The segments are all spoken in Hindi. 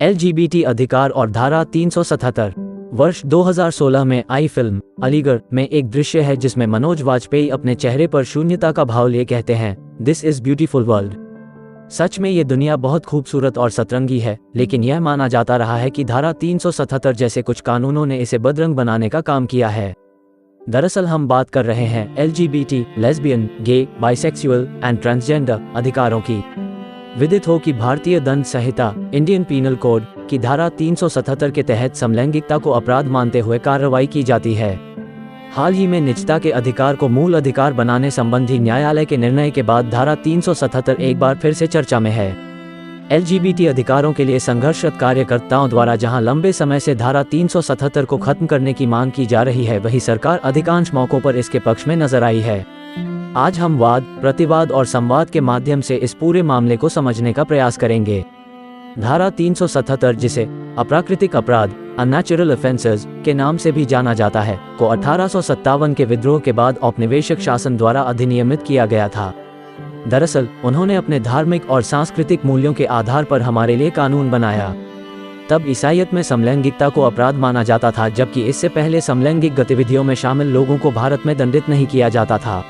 LGBT अधिकार और धारा 377। वर्ष 2016 में आई फिल्म अलीगढ़ में एक दृश्य है जिसमें मनोज वाजपेयी अपने चेहरे पर शून्यता का भाव लिए कहते हैं, दिस इज ब्यूटीफुल वर्ल्ड। सच में ये दुनिया बहुत खूबसूरत और सतरंगी है, लेकिन यह माना जाता रहा है कि धारा 377 जैसे कुछ कानूनों ने इसे बदरंग बनाने का काम किया है। दरअसल हम बात कर रहे हैं LGBT, lesbian, gay, bisexual and transgender अधिकारों की। विदित हो कि भारतीय दंड संहिता इंडियन पीनल कोड की धारा 377 के तहत समलैंगिकता को अपराध मानते हुए कार्रवाई की जाती है। हाल ही में निजता के अधिकार को मूल अधिकार बनाने संबंधी न्यायालय के निर्णय के बाद धारा 377 एक बार फिर से चर्चा में है। LGBT अधिकारों के लिए संघर्षरत कार्यकर्ताओं द्वारा जहां लंबे समय से धारा 377 को खत्म करने की मांग की जा रही है, वहीं सरकार अधिकांश मौकों पर इसके पक्ष में नजर आई है। आज हम वाद, प्रतिवाद और संवाद के माध्यम से इस पूरे मामले को समझने का प्रयास करेंगे। धारा 377, जिसे अप्राकृतिक अपराध अननेचुरल ऑफेंसेस के नाम से भी जाना जाता है, को 1857 के विद्रोह के बाद औपनिवेशिक शासन द्वारा अधिनियमित किया गया था। दरअसल उन्होंने अपने धार्मिक और सांस्कृतिक मूल्यों के आधार पर हमारे लिए कानून बनाया। तब ईसाईयत में समलैंगिकता को अपराध माना जाता था, जबकि इससे पहले समलैंगिक गतिविधियों में शामिल लोगों को भारत में दंडित नहीं किया जाता था।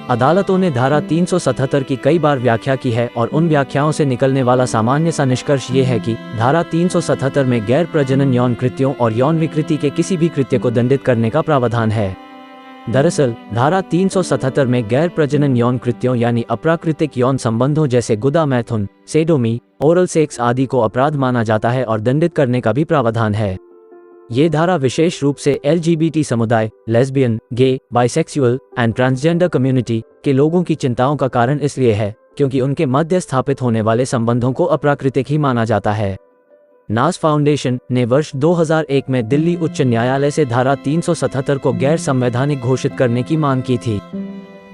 अदालतों ने धारा 377 की कई बार व्याख्या की है और उन व्याख्याओं से निकलने वाला सामान्य सा निष्कर्ष ये है कि धारा 377 में गैर प्रजनन यौन कृत्यों और यौन विकृति के किसी भी कृत्य को दंडित करने का प्रावधान है। दरअसल धारा 377 में गैर प्रजनन यौन कृत्यों यानी अप्राकृतिक यौन संबंधों जैसे गुदा मैथुन, सेडोमी, ओरल सेक्स आदि को अपराध माना जाता है और दंडित करने का भी प्रावधान है। ये धारा विशेष रूप से LGBT समुदाय, lesbian, gay, bisexual and transgender community के लोगों की चिंताओं का कारण इसलिए है क्योंकि उनके मध्य स्थापित होने वाले संबंधों को अप्राकृतिक ही माना जाता है। नास फाउंडेशन ने वर्ष 2001 में दिल्ली उच्च न्यायालय से धारा 377 को गैर संवैधानिक घोषित करने की मांग की थी।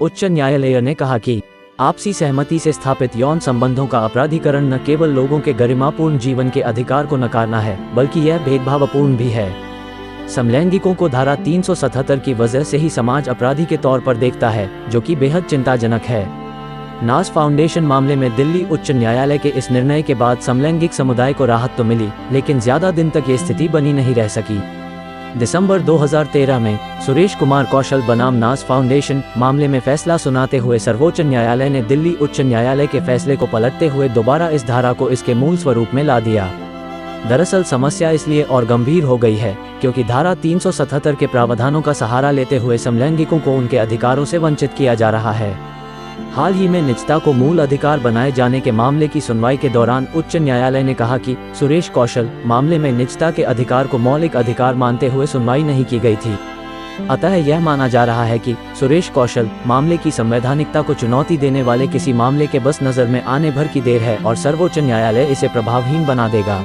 उच्च न्यायालय ने कहा कि आपसी सहमति से स्थापित यौन संबंधों का अपराधीकरण न केवल लोगों के गरिमापूर्ण जीवन के अधिकार को नकारना है, बल्कि यह भेदभावपूर्ण भी है। समलैंगिकों को धारा 377 की वजह से ही समाज अपराधी के तौर पर देखता है, जो कि बेहद चिंताजनक है। नास फाउंडेशन मामले में दिल्ली उच्च न्यायालय के इस निर्णय के बाद समलैंगिक समुदाय को राहत तो मिली, लेकिन ज्यादा दिन तक ये स्थिति बनी नहीं रह सकी। दिसंबर 2013 में सुरेश कुमार कौशल बनाम नास फाउंडेशन मामले में फैसला सुनाते हुए सर्वोच्च न्यायालय ने दिल्ली उच्च न्यायालय के फैसले को पलटते हुए दोबारा इस धारा को इसके मूल स्वरूप में ला दिया। दरअसल समस्या इसलिए और गंभीर हो गई है क्योंकि धारा 377 के प्रावधानों का सहारा लेते हुए समलैंगिकों को उनके अधिकारों से वंचित किया जा रहा है। हाल ही में निजता को मूल अधिकार बनाए जाने के मामले की सुनवाई के दौरान उच्च न्यायालय ने कहा कि सुरेश कौशल मामले में निजता के अधिकार को मौलिक अधिकार मानते हुए सुनवाई नहीं की गई थी। अतः यह माना जा रहा है कि सुरेश कौशल मामले की संवैधानिकता को चुनौती देने वाले किसी मामले के बस नजर में आने भर की देर है और सर्वोच्च न्यायालय इसे प्रभावहीन बना देगा।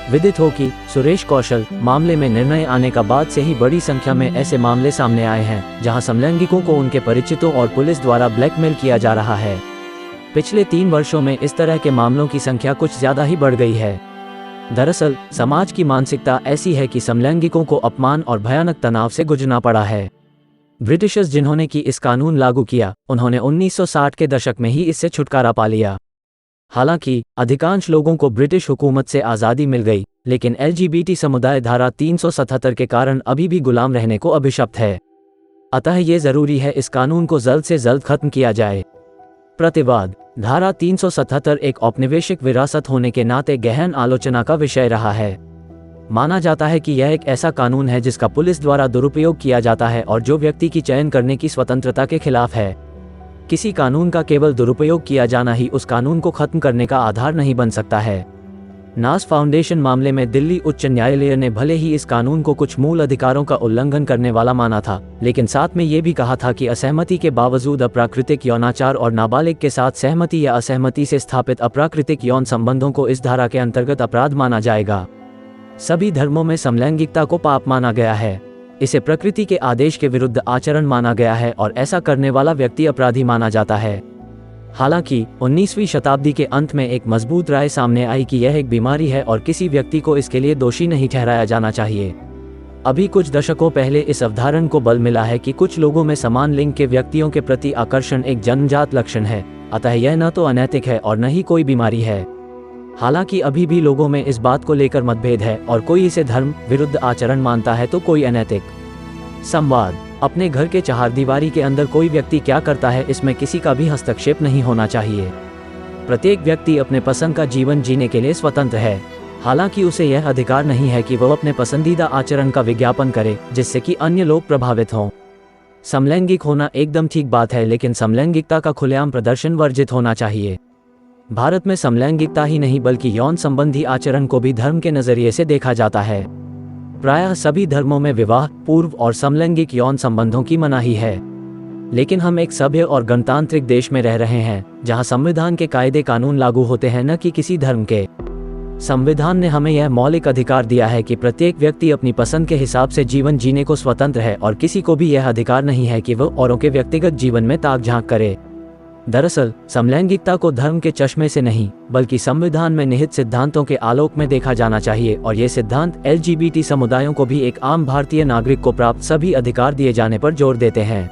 विदित हो कि सुरेश कौशल मामले में निर्णय आने का बाद से ही बड़ी संख्या में ऐसे मामले सामने आए हैं जहां समलैंगिकों को उनके परिचितों और पुलिस द्वारा ब्लैकमेल किया जा रहा है। पिछले 3 वर्षों में इस तरह के मामलों की संख्या कुछ ज्यादा ही बढ़ गई है। दरअसल समाज की मानसिकता ऐसी है कि समलैंगिकों को अपमान और भयानक तनाव से गुजरना पड़ा है। ब्रिटिशर्स जिन्होंने की इस कानून लागू किया, उन्होंने 1960 के दशक में ही इससे छुटकारा पा लिया। हालांकि अधिकांश लोगों को ब्रिटिश हुकूमत से आज़ादी मिल गई, लेकिन LGBT समुदाय धारा 377 के कारण अभी भी गुलाम रहने को अभिशप्त है। अतः ये जरूरी है इस कानून को जल्द से जल्द खत्म किया जाए। प्रतिवाद। धारा 377 एक औपनिवेशिक विरासत होने के नाते गहन आलोचना का विषय रहा है। माना जाता है कि यह एक ऐसा कानून है जिसका पुलिस द्वारा दुरुपयोग किया जाता है और जो व्यक्ति की चयन करने की स्वतंत्रता के खिलाफ है। किसी कानून का केवल दुरुपयोग किया जाना ही उस कानून को खत्म करने का आधार नहीं बन सकता है। नास फाउंडेशन मामले में दिल्ली उच्च न्यायालय ने भले ही इस कानून को कुछ मूल अधिकारों का उल्लंघन करने वाला माना था, लेकिन साथ में ये भी कहा था कि असहमति के बावजूद अप्राकृतिक यौनाचार और नाबालिग के साथ सहमति या असहमति से स्थापित अप्राकृतिक यौन संबंधों को इस धारा के अंतर्गत अपराध माना जाएगा। सभी धर्मों में समलैंगिकता को पाप माना गया है। इसे प्रकृति के आदेश के विरुद्ध आचरण माना गया है और ऐसा करने वाला व्यक्ति अपराधी माना जाता है। हालांकि 19वीं शताब्दी के अंत में एक मजबूत राय सामने आई कि यह एक बीमारी है और किसी व्यक्ति को इसके लिए दोषी नहीं ठहराया जाना चाहिए। अभी कुछ दशकों पहले इस अवधारणा को बल मिला है कि कुछ लोगों में समान लिंग के व्यक्तियों के प्रति आकर्षण एक जन्मजात लक्षण है, अतः यह न तो अनैतिक है और न ही कोई बीमारी है। हालांकि अभी भी लोगों में इस बात को लेकर मतभेद है और कोई इसे धर्म विरुद्ध आचरण मानता है तो कोई अनैतिक। संवाद। अपने घर के चारदीवारी के अंदर कोई व्यक्ति क्या करता है इसमें किसी का भी हस्तक्षेप नहीं होना चाहिए। प्रत्येक व्यक्ति अपने पसंद का जीवन जीने के लिए स्वतंत्र है। हालांकि उसे यह अधिकार नहीं है कि वह अपने पसंदीदा आचरण का विज्ञापन करे जिससे कि अन्य लोग प्रभावित हों। समलैंगिक होना एकदम ठीक बात है, लेकिन समलैंगिकता का खुलेआम प्रदर्शन वर्जित होना चाहिए। भारत में समलैंगिकता ही नहीं बल्कि यौन संबंधी आचरण को भी धर्म के नजरिए से देखा जाता है। प्रायः सभी धर्मों में विवाह पूर्व और समलैंगिक यौन संबंधों की मनाही है, लेकिन हम एक सभ्य और गणतांत्रिक देश में रह रहे हैं जहां संविधान के कायदे कानून लागू होते हैं, न कि किसी धर्म के। संविधान ने हमें यह मौलिक अधिकार दिया है कि प्रत्येक व्यक्ति अपनी पसंद के हिसाब से जीवन जीने को स्वतंत्र है और किसी को भी यह अधिकार नहीं है कि वह औरों के व्यक्तिगत जीवन में ताक झांक करे। दरअसल समलैंगिकता को धर्म के चश्मे से नहीं बल्कि संविधान में निहित सिद्धांतों के आलोक में देखा जाना चाहिए, और ये सिद्धांत LGBT समुदायों को भी एक आम भारतीय नागरिक को प्राप्त सभी अधिकार दिए जाने पर जोर देते हैं।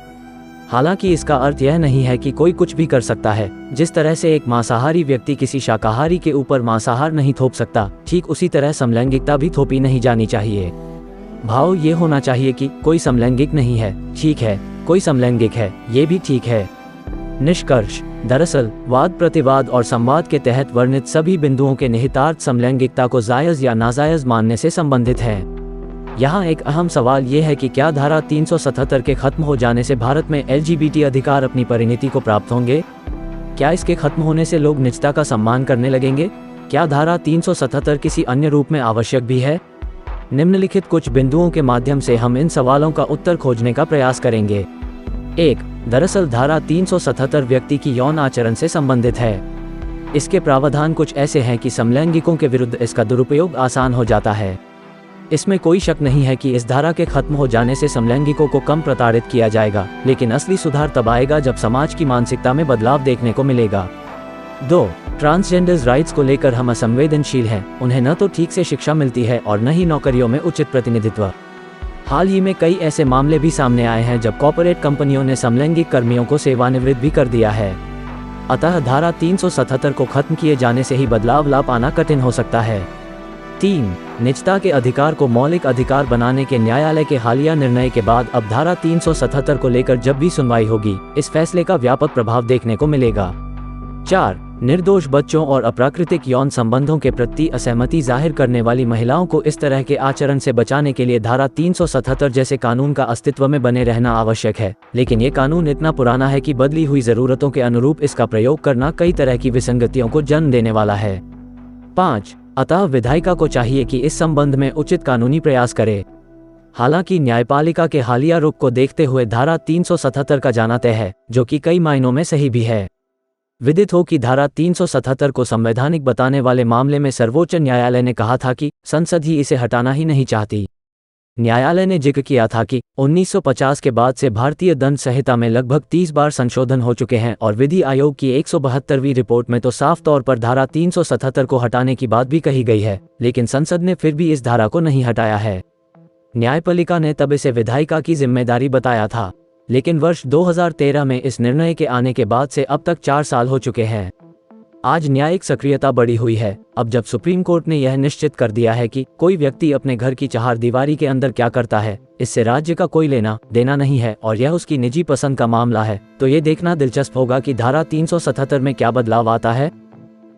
हालांकि इसका अर्थ यह नहीं है कि कोई कुछ भी कर सकता है। जिस तरह से एक मांसाहारी व्यक्ति किसी शाकाहारी के ऊपर मांसाहार नहीं थोप सकता, ठीक उसी तरह समलैंगिकता भी थोपी नहीं जानी चाहिए। भाव ये होना चाहिए कि कोई समलैंगिक नहीं है, ठीक है, कोई समलैंगिक है, ये भी ठीक है। निष्कर्ष। दरअसल वाद प्रतिवाद और संवाद के तहत वर्णित सभी बिंदुओं के निहितार्थ समलैंगिकता को जायज़ या नाजायज़ मानने से संबंधित हैं। यहाँ एक अहम सवाल ये है कि क्या धारा 377 के खत्म हो जाने से भारत में LGBT अधिकार अपनी परिणति को प्राप्त होंगे? क्या इसके खत्म होने से लोग निजता का सम्मान करने लगेंगे? क्या धारा 377 किसी अन्य रूप में आवश्यक भी है? निम्नलिखित कुछ बिंदुओं के माध्यम से हम इन सवालों का उत्तर खोजने का प्रयास करेंगे। 1. दरअसल धारा 377 व्यक्ति की यौन आचरण से संबंधित है। इसके प्रावधान कुछ ऐसे हैं कि समलैंगिकों के विरुद्ध इसका दुरुपयोग आसान हो जाता है। इसमें कोई शक नहीं है कि इस धारा के खत्म हो जाने से समलैंगिकों को कम प्रताड़ित किया जाएगा, लेकिन असली सुधार तब आएगा जब समाज की मानसिकता में बदलाव देखने को मिलेगा। 2. ट्रांसजेंडर्स राइट्स को लेकर हम असंवेदनशील हैं। उन्हें न तो ठीक से शिक्षा मिलती है और न ही नौकरियों में उचित प्रतिनिधित्व। हाल ही में कई ऐसे मामले भी सामने आए हैं जब कॉर्पोरेट कंपनियों ने समलैंगिक कर्मियों को सेवानिवृत्त भी कर दिया है। अतः धारा 377 को खत्म किए जाने से ही बदलाव ला पाना कठिन हो सकता है। 3. निजता के अधिकार को मौलिक अधिकार बनाने के न्यायालय के हालिया निर्णय के बाद अब धारा 377 को लेकर जब भी सुनवाई होगी, इस फैसले का व्यापक प्रभाव देखने को मिलेगा। 4. निर्दोष बच्चों और अप्राकृतिक यौन संबंधों के प्रति असहमति जाहिर करने वाली महिलाओं को इस तरह के आचरण से बचाने के लिए धारा 377 जैसे कानून का अस्तित्व में बने रहना आवश्यक है, लेकिन ये कानून इतना पुराना है कि बदली हुई जरूरतों के अनुरूप इसका प्रयोग करना कई तरह की विसंगतियों को जन्म देने वाला है। 5. अतः विधायिका को चाहिए कि इस संबंध में उचित कानूनी प्रयास करे। हालांकि न्यायपालिका के हालिया रुख को देखते हुए धारा 377 का जाना तय है, जो कि कई मायनों में सही भी है। विदित हो कि धारा 377 को संवैधानिक बताने वाले मामले में सर्वोच्च न्यायालय ने कहा था कि संसद ही इसे हटाना ही नहीं चाहती। न्यायालय ने जिक्र किया था कि 1950 के बाद से भारतीय दंड संहिता में लगभग 30 बार संशोधन हो चुके हैं और विधि आयोग की 172वीं रिपोर्ट में तो साफ तौर पर धारा 377 को हटाने की बात भी कही गई है, लेकिन संसद ने फिर भी इस धारा को नहीं हटाया है। न्यायपालिका ने तब इसे विधायिका की जिम्मेदारी बताया था, लेकिन वर्ष 2013 में इस निर्णय के आने के बाद से अब तक 4 साल हो चुके हैं। आज न्यायिक सक्रियता बढ़ी हुई है। अब जब सुप्रीम कोर्ट ने यह निश्चित कर दिया है कि कोई व्यक्ति अपने घर की चारदीवारी के अंदर क्या करता है, इससे राज्य का कोई लेना देना नहीं है और यह उसकी निजी पसंद का मामला है, तो ये देखना दिलचस्प होगा कि धारा 377 में क्या बदलाव आता है।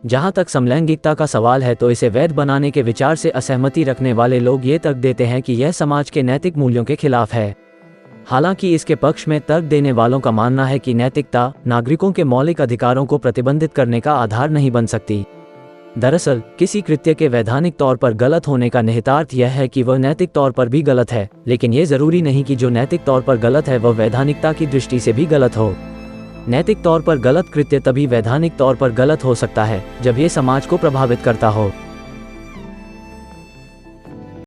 जहां तक समलैंगिकता का सवाल है, तो इसे वैध बनाने के विचार से असहमति रखने वाले लोग ये तर्क देते हैं कि यह समाज के नैतिक मूल्यों के खिलाफ है। हालांकि इसके पक्ष में तर्क देने वालों का मानना है कि नैतिकता नागरिकों के मौलिक अधिकारों को प्रतिबंधित करने का आधार नहीं बन सकती। दरअसल किसी कृत्य के वैधानिक तौर पर गलत होने का निहितार्थ यह है कि वह नैतिक तौर पर भी गलत है, लेकिन यह जरूरी नहीं कि जो नैतिक तौर पर गलत है वह वैधानिकता की दृष्टि से भी गलत हो। नैतिक तौर पर गलत कृत्य तभी वैधानिक तौर पर गलत हो सकता है जब ये समाज को प्रभावित करता हो।